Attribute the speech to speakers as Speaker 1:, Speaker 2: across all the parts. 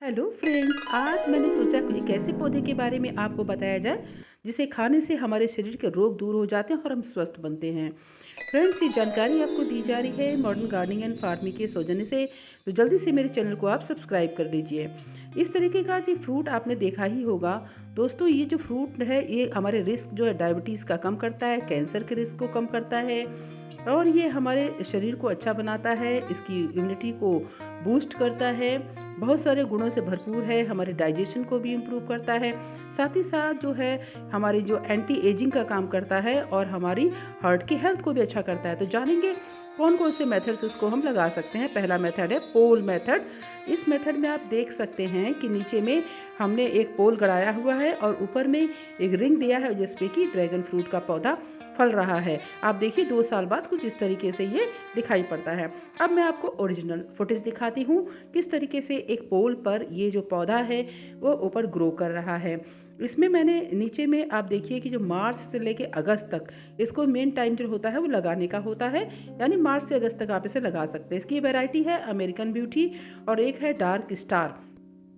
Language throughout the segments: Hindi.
Speaker 1: हेलो फ्रेंड्स, आज मैंने सोचा कि एक ऐसे पौधे के बारे में आपको बताया जाए जिसे खाने से हमारे शरीर के रोग दूर हो जाते हैं और हम स्वस्थ बनते हैं। फ्रेंड्स, ये जानकारी आपको दी जा रही है मॉडर्न गार्डनिंग एंड फार्मिंग के सौजन्य से। तो जल्दी से मेरे चैनल को आप सब्सक्राइब कर लीजिए। इस तरीके का जो फ्रूट आपने देखा ही होगा दोस्तों, ये जो फ्रूट है ये हमारे रिस्क जो है डायबिटीज़ का कम करता है, कैंसर के रिस्क को कम करता है और ये हमारे शरीर को अच्छा बनाता है, इसकी इम्यूनिटी को बूस्ट करता है, बहुत सारे गुणों से भरपूर है, हमारे डाइजेशन को भी इम्प्रूव करता है, साथ ही साथ जो है हमारी जो एंटी एजिंग का काम करता है और हमारी हार्ट की हेल्थ को भी अच्छा करता है। तो जानेंगे कौन कौन से मेथड्स इसको हम लगा सकते हैं। पहला मेथड है पोल मेथड। इस मेथड में आप देख सकते हैं कि नीचे में हमने एक पोल गड़ाया हुआ है और ऊपर में एक रिंग दिया है जिसपे कि ड्रैगन फ्रूट का पौधा फल रहा है। आप देखिए 2 साल बाद कुछ इस तरीके से ये दिखाई पड़ता है। अब मैं आपको ओरिजिनल फुटेज दिखाती हूँ किस तरीके से एक पोल पर ये जो पौधा है वो ऊपर ग्रो कर रहा है। इसमें मैंने नीचे में आप देखिए कि जो मार्च से लेके अगस्त तक इसको मेन टाइम जो होता है वो लगाने का होता है, यानी मार्च से अगस्त तक आप इसे लगा सकते हैं। इसकी वैरायटी है अमेरिकन ब्यूटी और एक है डार्क स्टार।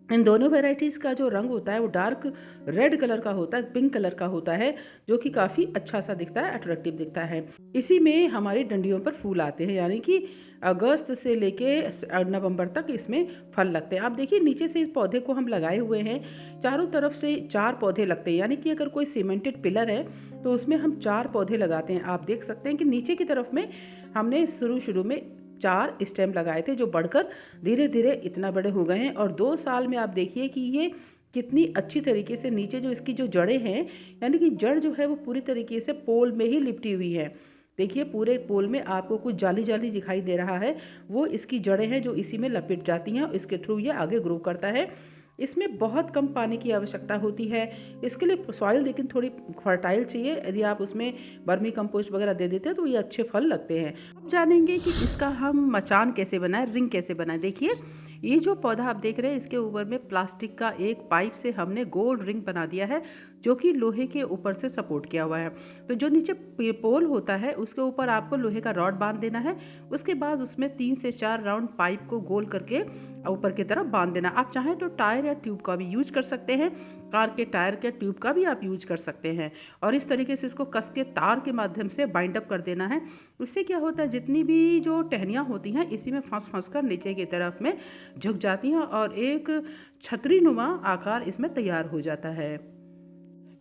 Speaker 1: इन दोनों वैरायटीज़ का जो रंग होता है वो डार्क रेड कलर का होता है, पिंक कलर का होता है, जो कि काफ़ी अच्छा सा दिखता है, अट्रैक्टिव दिखता है। इसी में हमारी डंडियों पर फूल आते हैं, यानी कि अगस्त से लेके नवंबर तक इसमें फल लगते हैं। आप देखिए नीचे से इस पौधे को हम लगाए हुए हैं, चारों तरफ से 4 पौधे लगते हैं, यानी कि अगर कोई सीमेंटेड पिलर है तो उसमें हम 4 पौधे लगाते हैं। आप देख सकते हैं कि नीचे की तरफ में हमने शुरू में 4 स्टेम लगाए थे जो बढ़कर धीरे धीरे इतना बड़े हो गए हैं और 2 साल में आप देखिए कि ये कितनी अच्छी तरीके से नीचे जो इसकी जो जड़ें हैं, यानी कि जड़ जो है वो पूरी तरीके से पोल में ही लिपटी हुई है। देखिए पूरे पोल में आपको कुछ जाली जाली दिखाई दे रहा है, वो इसकी जड़ें हैं जो इसी में लपेट जाती हैं और इसके थ्रू ये आगे ग्रो करता है। इसमें बहुत कम पानी की आवश्यकता होती है। इसके लिए सॉइल लेकिन थोड़ी फर्टाइल चाहिए। यदि आप उसमें वर्मी कंपोस्ट वगैरह दे देते हैं तो ये अच्छे फल लगते हैं। अब जानेंगे कि इसका हम मचान कैसे बनाएं, रिंग कैसे बनाएं। देखिए ये जो पौधा आप देख रहे हैं इसके ऊपर में प्लास्टिक का एक पाइप से हमने गोल रिंग बना दिया है जो कि लोहे के ऊपर से सपोर्ट किया हुआ है। तो जो नीचे पोल होता है उसके ऊपर आपको लोहे का रॉड बांध देना है। उसके बाद उसमें 3 से 4 राउंड पाइप को गोल करके ऊपर की तरफ बांध देना। आप चाहें तो टायर या ट्यूब का भी यूज कर सकते हैं, कार के टायर के ट्यूब का भी आप यूज कर सकते हैं और इस तरीके से इसको कस के तार के माध्यम से बाइंड अप कर देना है। इससे क्या होता है, जितनी भी जो टहनियाँ होती हैं इसी में फंस कर नीचे की तरफ में झुक जाती हैं और एक छतरी नुमा आकार इसमें तैयार हो जाता है।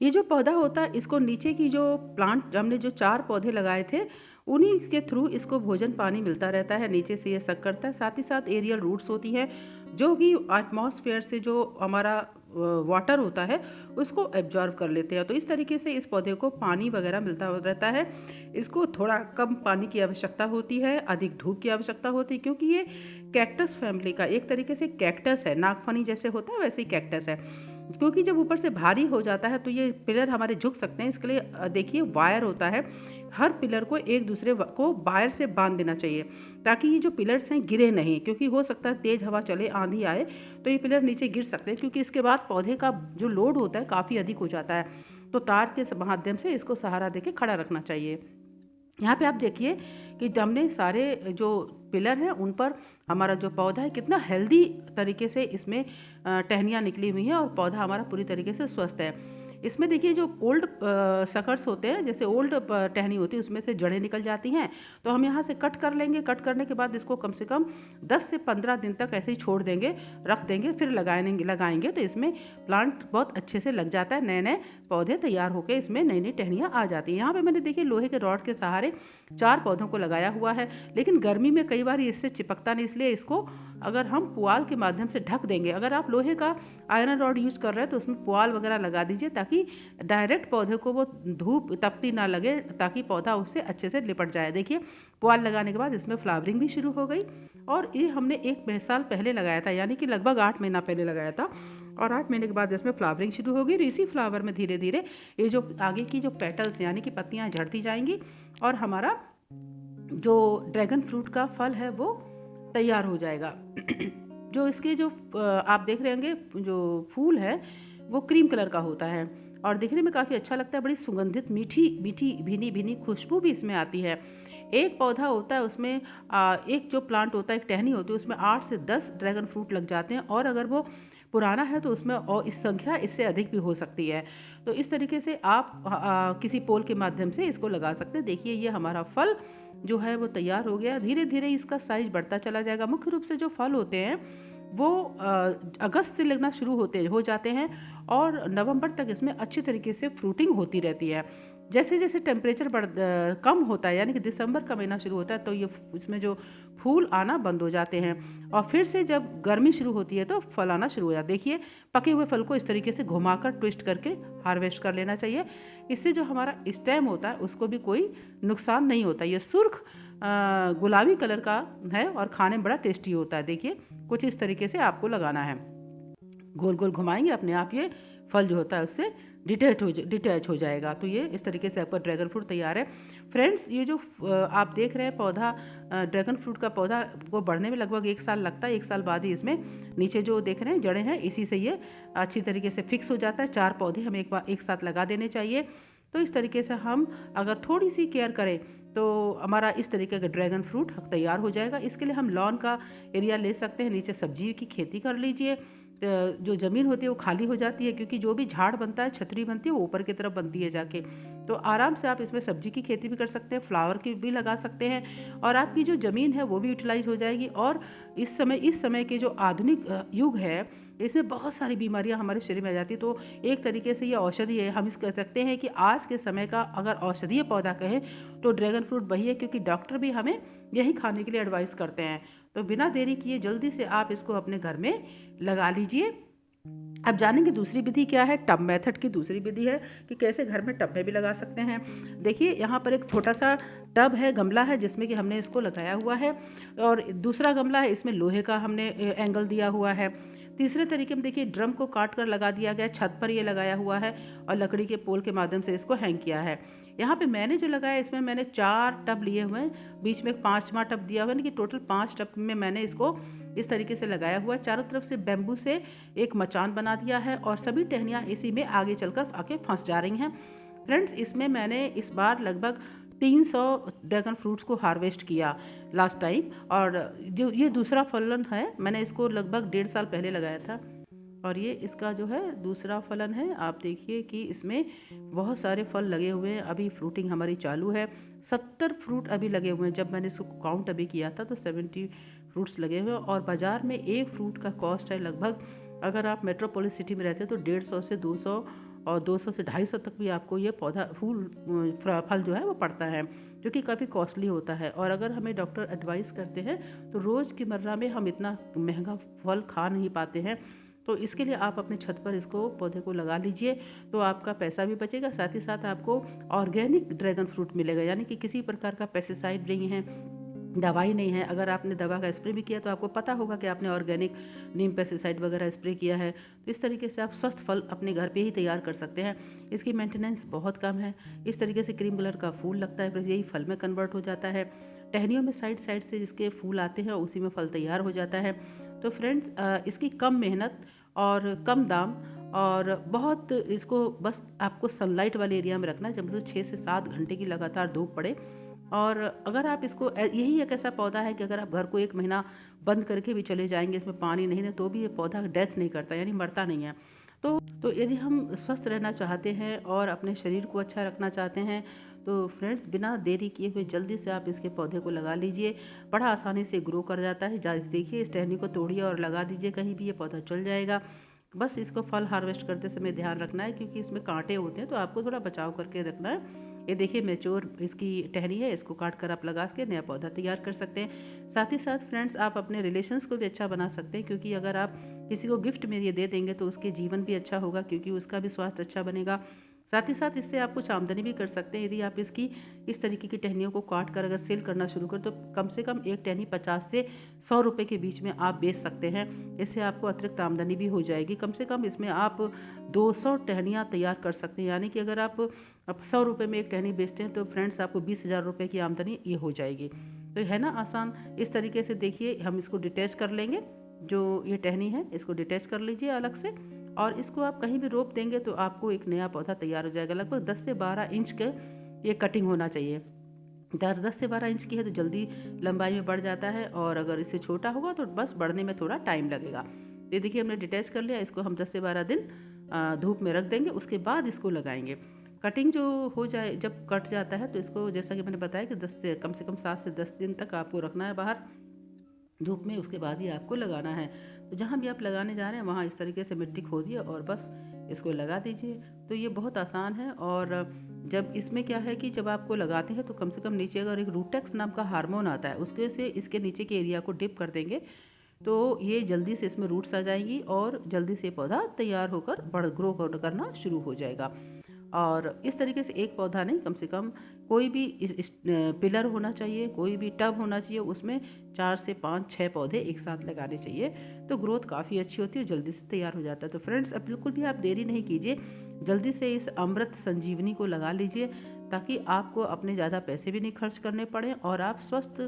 Speaker 1: ये जो पौधा होता है इसको नीचे की जो प्लांट हमने जो 4 पौधे लगाए थे उन्हीं के थ्रू इसको भोजन पानी मिलता रहता है, नीचे से ये सक करता है। साथ ही साथ एरियल रूट्स होती हैं जो कि एटमॉस्फेयर से जो हमारा वाटर होता है उसको एब्जॉर्ब कर लेते हैं। तो इस तरीके से इस पौधे को पानी वगैरह मिलता रहता है। इसको थोड़ा कम पानी की आवश्यकता होती है, अधिक धूप की आवश्यकता होती है, क्योंकि ये कैक्टस फैमिली का एक तरीके से कैक्टस है, नागफनी जैसे होता है वैसे ही कैक्टस है। क्योंकि जब ऊपर से भारी हो जाता है तो ये पिलर हमारे झुक सकते हैं। इसके लिए देखिए वायर होता है, हर पिलर को एक दूसरे को वायर से बांध देना चाहिए ताकि ये जो पिलर्स हैं गिरे नहीं, क्योंकि हो सकता है तेज़ हवा चले, आंधी आए तो ये पिलर नीचे गिर सकते हैं, क्योंकि इसके बाद पौधे का जो लोड होता है काफ़ी अधिक हो जाता है। तो तार के माध्यम से इसको सहारा देके खड़ा रखना चाहिए। यहाँ पे आप देखिए कि हमने सारे जो पिलर हैं उन पर हमारा जो पौधा है कितना हेल्दी तरीके से इसमें टहनियाँ निकली हुई हैं और पौधा हमारा पूरी तरीके से स्वस्थ है। इसमें देखिए जो ओल्ड सकर्स होते हैं, जैसे ओल्ड टहनी होती है उसमें से जड़ें निकल जाती हैं, तो हम यहाँ से कट कर लेंगे। कट करने के बाद इसको कम से कम 10 से 15 दिन तक ऐसे ही छोड़ देंगे, रख देंगे, फिर लगाएंगे तो इसमें प्लांट बहुत अच्छे से लग जाता है। नए नए पौधे तैयार होकर इसमें नई नई टहनियाँ आ जाती हैं। यहाँ पे मैंने देखिए लोहे के रॉड के सहारे 4 पौधों को लगाया हुआ है, लेकिन गर्मी में कई बार इससे चिपकता नहीं, इसलिए इसको अगर हम पुआल के माध्यम से ढक देंगे। अगर आप लोहे का आयरन रॉड यूज़ कर रहे हैं तो उसमें पुआल वगैरह लगा दीजिए ताकि डायरेक्ट पौधे को वो धूप तपती ना लगे, ताकि पौधा उससे अच्छे से लिपट जाए। देखिए पुआल लगाने के बाद इसमें फ्लावरिंग भी शुरू हो गई और ये हमने 1 साल पहले लगाया था, यानी कि लगभग 8 महीना पहले लगाया था और 8 महीने के बाद इसमें फ्लावरिंग शुरू हो गई। और इसी फ्लावर में धीरे धीरे ये जो आगे की जो पेटल्स यानी कि पत्तियाँ झड़ती जाएंगी और हमारा जो ड्रैगन फ्रूट का फल है वो तैयार हो जाएगा। जो इसके जो आप देख रहे होंगे जो फूल है वो क्रीम कलर का होता है और दिखने में काफ़ी अच्छा लगता है। बड़ी सुगंधित मीठी मीठी भीनी भीनी खुशबू भी इसमें आती है। एक पौधा होता है उसमें एक जो प्लांट होता है, एक टहनी होती है, उसमें 8 से 10 ड्रैगन फ्रूट लग जाते हैं और अगर वो पुराना है तो उसमें और इस संख्या इससे अधिक भी हो सकती है। तो इस तरीके से आप किसी पोल के माध्यम से इसको लगा सकते हैं। देखिए ये हमारा फल जो है वो तैयार हो गया। धीरे धीरे इसका साइज बढ़ता चला जाएगा। मुख्य रूप से जो फल होते हैं वो अगस्त से लगना शुरू हो जाते हैं और नवंबर तक इसमें अच्छी तरीके से फ्रूटिंग होती रहती है। जैसे जैसे टेम्परेचर कम होता है, यानी कि दिसंबर का महीना शुरू होता है, तो ये इसमें जो फूल आना बंद हो जाते हैं और फिर से जब गर्मी शुरू होती है तो फल आना शुरू हो जाता है। देखिए पके हुए फल को इस तरीके से घुमाकर ट्विस्ट करके हार्वेस्ट कर लेना चाहिए। इससे जो हमारा स्टेम होता है उसको भी कोई नुकसान नहीं होता। ये सुर्ख गुलाबी कलर का है और खाने में बड़ा टेस्टी होता है। देखिए कुछ इस तरीके से आपको लगाना है। गोल गोल घुमाएंगे, अपने आप ये फल जो होता है उससे डिटैच हो जाएगा। तो ये इस तरीके से आपका ड्रैगन फ्रूट तैयार है। फ्रेंड्स ये जो आप देख रहे हैं पौधा, ड्रैगन फ्रूट का पौधा को बढ़ने में लगभग 1 साल लगता है। 1 साल बाद ही इसमें नीचे जो देख रहे हैं जड़ें हैं, इसी से ये अच्छी तरीके से फिक्स हो जाता है। 4 पौधे हम एक साथ लगा देने चाहिए। तो इस तरीके से हम अगर थोड़ी सी केयर करें तो हमारा इस तरीके का ड्रैगन फ्रूट तैयार हो जाएगा। इसके लिए हम लॉन का एरिया ले सकते हैं, नीचे सब्जी की खेती कर लीजिए। जो ज़मीन होती है वो खाली हो जाती है, क्योंकि जो भी झाड़ बनता है, छतरी बनती है, वो ऊपर की तरफ बनती है जाके। तो आराम से आप इसमें सब्जी की खेती भी कर सकते हैं, फ्लावर की भी लगा सकते हैं और आपकी जो ज़मीन है वो भी यूटिलाइज हो जाएगी। और इस समय के जो आधुनिक युग है, इसमें बहुत सारी बीमारियां हमारे शरीर में आ जाती है। तो एक तरीके से ये औषधि है। हम इस कह सकते हैं कि आज के समय का अगर औषधीय पौधा कहें तो ड्रैगन फ्रूट वही है, क्योंकि डॉक्टर भी हमें यही खाने के लिए एडवाइस करते हैं। तो बिना देरी किए जल्दी से आप इसको अपने घर में लगा लीजिए। अब जानेंगे दूसरी विधि क्या है। टब मेथड की दूसरी विधि है कि कैसे घर में टब में भी लगा सकते हैं। देखिए यहाँ पर एक छोटा सा टब है, गमला है, जिसमें कि हमने इसको लगाया हुआ है और दूसरा गमला है, इसमें लोहे का हमने एंगल दिया हुआ है। तीसरे तरीके में देखिए ड्रम को काट कर लगा दिया गया, छत पर ये लगाया हुआ है और लकड़ी के पोल के माध्यम से इसको हैंग किया है। यहाँ पे मैंने जो लगाया इसमें मैंने 4 टब लिए हुए हैं, बीच में एक 5वां टब दिया हुआ है, कि टोटल 5 टब में मैंने इसको इस तरीके से लगाया हुआ है। चारों तरफ से बैम्बू से एक मचान बना दिया है और सभी टहनियाँ इसी में आगे चलकर आके फंस जा रही हैं। फ्रेंड्स इसमें मैंने इस बार लगभग 300 ड्रैगन फ्रूट्स को हार्वेस्ट किया लास्ट टाइम। और जो ये दूसरा फलन है, मैंने इसको लगभग 1.5 साल पहले लगाया था और ये इसका जो है दूसरा फलन है। आप देखिए कि इसमें बहुत सारे फल लगे हुए हैं। अभी फ्रूटिंग हमारी चालू है। 70 फ्रूट अभी लगे हुए हैं। जब मैंने इसको काउंट अभी किया था तो 70 फ्रूट्स लगे हुए हैं और बाज़ार में एक फ्रूट का कॉस्ट है लगभग, अगर आप मेट्रोपोलिस सिटी में रहते हैं तो 150 से 200 और 200 से 250 तक भी आपको ये पौधा फल जो है वो पड़ता है, जो कि काफ़ी कॉस्टली होता है। और अगर हमें डॉक्टर एडवाइस करते हैं तो रोज़ की मर्रा में हम इतना महंगा फल खा नहीं पाते हैं। तो इसके लिए आप अपने छत पर इसको पौधे को लगा लीजिए, तो आपका पैसा भी बचेगा, साथ ही साथ आपको ऑर्गेनिक ड्रैगन फ्रूट मिलेगा, यानी कि किसी प्रकार का पेस्टिसाइड नहीं है, दवाई नहीं है। अगर आपने दवा का स्प्रे भी किया तो आपको पता होगा कि आपने ऑर्गेनिक नीम पेस्टिसाइड वगैरह स्प्रे किया है। तो इस तरीके से आप स्वस्थ फल अपने घर पे ही तैयार कर सकते हैं। इसकी मेंटेनेंस बहुत कम है। इस तरीके से क्रीम कलर का फूल लगता है, फिर यही फल में कन्वर्ट हो जाता है। टहनियों में साइड साइड से जिसके फूल आते हैं उसी में फल तैयार हो जाता है। तो फ्रेंड्स इसकी कम मेहनत और कम दाम और बहुत इसको बस आपको सनलाइट वाले एरिया में रखना है, जब से 6 से 7 घंटे की लगातार धूप पड़े। और अगर आप इसको यही एक ऐसा पौधा है कि अगर आप घर को 1 महीना बंद करके भी चले जाएंगे, इसमें पानी नहीं दें तो भी ये पौधा डेथ नहीं करता, यानी मरता नहीं है। तो यदि हम स्वस्थ रहना चाहते हैं और अपने शरीर को अच्छा रखना चाहते हैं तो फ्रेंड्स बिना देरी किए हुए जल्दी से आप इसके पौधे को लगा लीजिए। बड़ा आसानी से ग्रो कर जाता है। देखिए इस टहनी को तोड़िए और लगा दीजिए कहीं भी, ये पौधा चल जाएगा। बस इसको फल हार्वेस्ट करते समय ध्यान रखना है, क्योंकि इसमें कांटे होते हैं तो आपको थोड़ा बचाव करके रखना है। ये देखिए मैच्योर इसकी टहनी है, इसको काट कर आप लगा के नया पौधा तैयार कर सकते हैं। साथ ही साथ फ्रेंड्स आप अपने रिलेशंस को भी अच्छा बना सकते हैं, क्योंकि अगर आप किसी को गिफ्ट में ये दे देंगे तो उसके जीवन भी अच्छा होगा, क्योंकि उसका भी स्वास्थ्य अच्छा बनेगा। साथ ही साथ इससे आप कुछ आमदनी भी कर सकते हैं। यदि आप इसकी इस तरीके की टहनियों को काट कर अगर सेल करना शुरू करें तो कम से कम एक टहनी 50 से 100 रुपये के बीच में आप बेच सकते हैं। इससे आपको अतिरिक्त आमदनी भी हो जाएगी। कम से कम इसमें आप 200 टहनियाँ तैयार कर सकते हैं, यानी कि अगर आप 100 रुपये में एक टहनी बेचते हैं तो फ्रेंड्स आपको 20,000 रुपये की आमदनी ये हो जाएगी। तो है ना आसान। इस तरीके से देखिए हम इसको डिटैच कर लेंगे, जो ये टहनी है इसको डिटैच कर लीजिए अलग से, और इसको आप कहीं भी रोप देंगे तो आपको एक नया पौधा तैयार हो जाएगा। लगभग 10 से 12 इंच के ये कटिंग होना चाहिए। 10 से 12 इंच की है तो जल्दी लंबाई में बढ़ जाता है, और अगर इससे छोटा होगा तो बस बढ़ने में थोड़ा टाइम लगेगा। ये देखिए हमने डिटैच कर लिया, इसको हम 10 से 12 दिन धूप में रख देंगे, उसके बाद इसको लगाएंगे। कटिंग जो हो जाए, जब कट जाता है तो इसको जैसा कि मैंने बताया कि 10 से कम 7 से 10 दिन तक आपको रखना है बाहर धूप में, उसके बाद ही आपको लगाना है। तो जहाँ भी आप लगाने जा रहे हैं वहाँ इस तरीके से मिट्टी खोदिए और बस इसको लगा दीजिए। तो ये बहुत आसान है। और जब इसमें क्या है कि जब आपको लगाते हैं तो कम से कम नीचे अगर एक रूटेक्स नाम का हार्मोन आता है, उसके से इसके नीचे के एरिया को डिप कर देंगे तो ये जल्दी से इसमें रूट्स आ जाएंगी और जल्दी से पौधा तैयार होकर ग्रो करना शुरू हो जाएगा। और इस तरीके से एक पौधा नहीं, कम से कम कोई भी पिलर होना चाहिए, कोई भी टब होना चाहिए, उसमें 4 से 5 6 पौधे एक साथ लगाने चाहिए। तो ग्रोथ काफ़ी अच्छी होती है और जल्दी से तैयार हो जाता है। तो फ्रेंड्स, अब बिल्कुल भी आप देरी नहीं कीजिए, जल्दी से इस अमृत संजीवनी को लगा लीजिए, ताकि आपको अपने ज़्यादा पैसे भी नहीं खर्च करने पड़े और आप स्वस्थ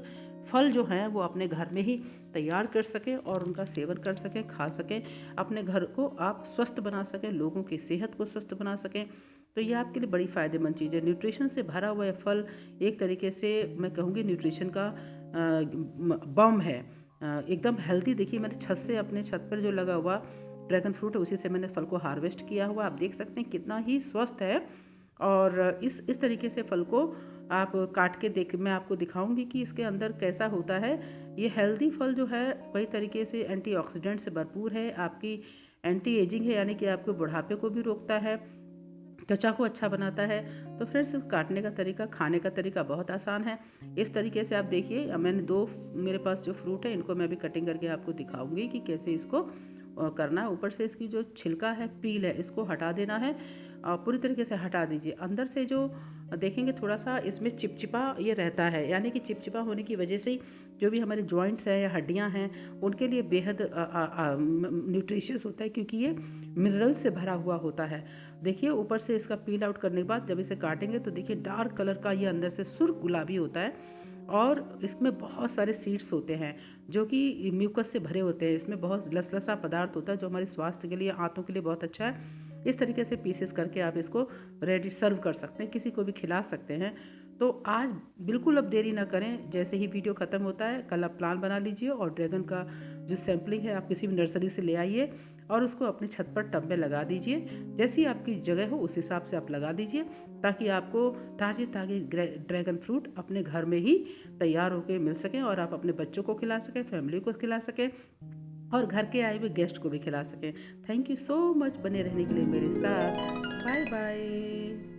Speaker 1: फल जो हैं वो अपने घर में ही तैयार कर सकें और उनका सेवन कर सकें, खा सकें, अपने घर को आप स्वस्थ बना सकें, लोगों की सेहत को स्वस्थ बना सकें। तो ये आपके लिए बड़ी फ़ायदेमंद चीज़ है। न्यूट्रिशन से भरा हुआ है फल, एक तरीके से मैं कहूँगी न्यूट्रिशन का बम है। एकदम हेल्दी। देखिए मैंने छत से, अपने छत पर जो लगा हुआ ड्रैगन फ्रूट है, उसी से मैंने फल को हार्वेस्ट किया हुआ, आप देख सकते हैं कितना ही स्वस्थ है। और इस तरीके से फल को आप काट के मैं आपको दिखाऊंगी कि इसके अंदर कैसा होता है। ये हेल्दी फल जो है कई तरीके से एंटीऑक्सीडेंट से भरपूर है, आपकी एंटी एजिंग है, यानी कि आपके बुढ़ापे को भी रोकता है, त्वचा को अच्छा बनाता है। तो फ्रेंड्स, काटने का तरीका, खाने का तरीका बहुत आसान है। इस तरीके से आप देखिए, मैंने 2 मेरे पास जो फ्रूट है इनको मैं भी कटिंग करके आपको दिखाऊंगी कि कैसे इसको करना है। ऊपर से इसकी जो छिलका है, पील है, इसको हटा देना है, पूरी तरीके से हटा दीजिए। अंदर से जो देखेंगे थोड़ा सा इसमें चिपचिपा ये रहता है, यानी कि चिपचिपा होने की वजह से जो भी हमारे जॉइंट्स हैं या हड्डियां हैं उनके लिए बेहद न्यूट्रिशियस होता है, क्योंकि ये मिनरल से भरा हुआ होता है। देखिए ऊपर से इसका पील आउट करने के बाद जब इसे काटेंगे तो देखिए डार्क कलर का ये अंदर से सुर्ख गुलाबी होता है और इसमें बहुत सारे सीड्स होते हैं जो कि म्यूकस से भरे होते हैं। इसमें बहुत लसलसा पदार्थ होता है जो हमारे स्वास्थ्य के लिए, आंतों के लिए बहुत अच्छा है। इस तरीके से पीसेस करके आप इसको रेडी सर्व कर सकते हैं, किसी को भी खिला सकते हैं। तो आज बिल्कुल अब देरी ना करें, जैसे ही वीडियो ख़त्म होता है कल आप प्लान बना लीजिए और ड्रैगन का जो सैम्पलिंग है आप किसी भी नर्सरी से ले आइए और उसको अपने छत पर टब में लगा दीजिए। जैसी आपकी जगह हो उस हिसाब से आप लगा दीजिए, ताकि आपको ताज़े ताज़े ड्रैगन फ्रूट अपने घर में ही तैयार होकर मिल सकें और आप अपने बच्चों को खिला सकें, फैमिली को खिला सकें और घर के आए हुए गेस्ट को भी खिला सकें। थैंक यू सो मच बने रहने के लिए मेरे साथ। Bye bye.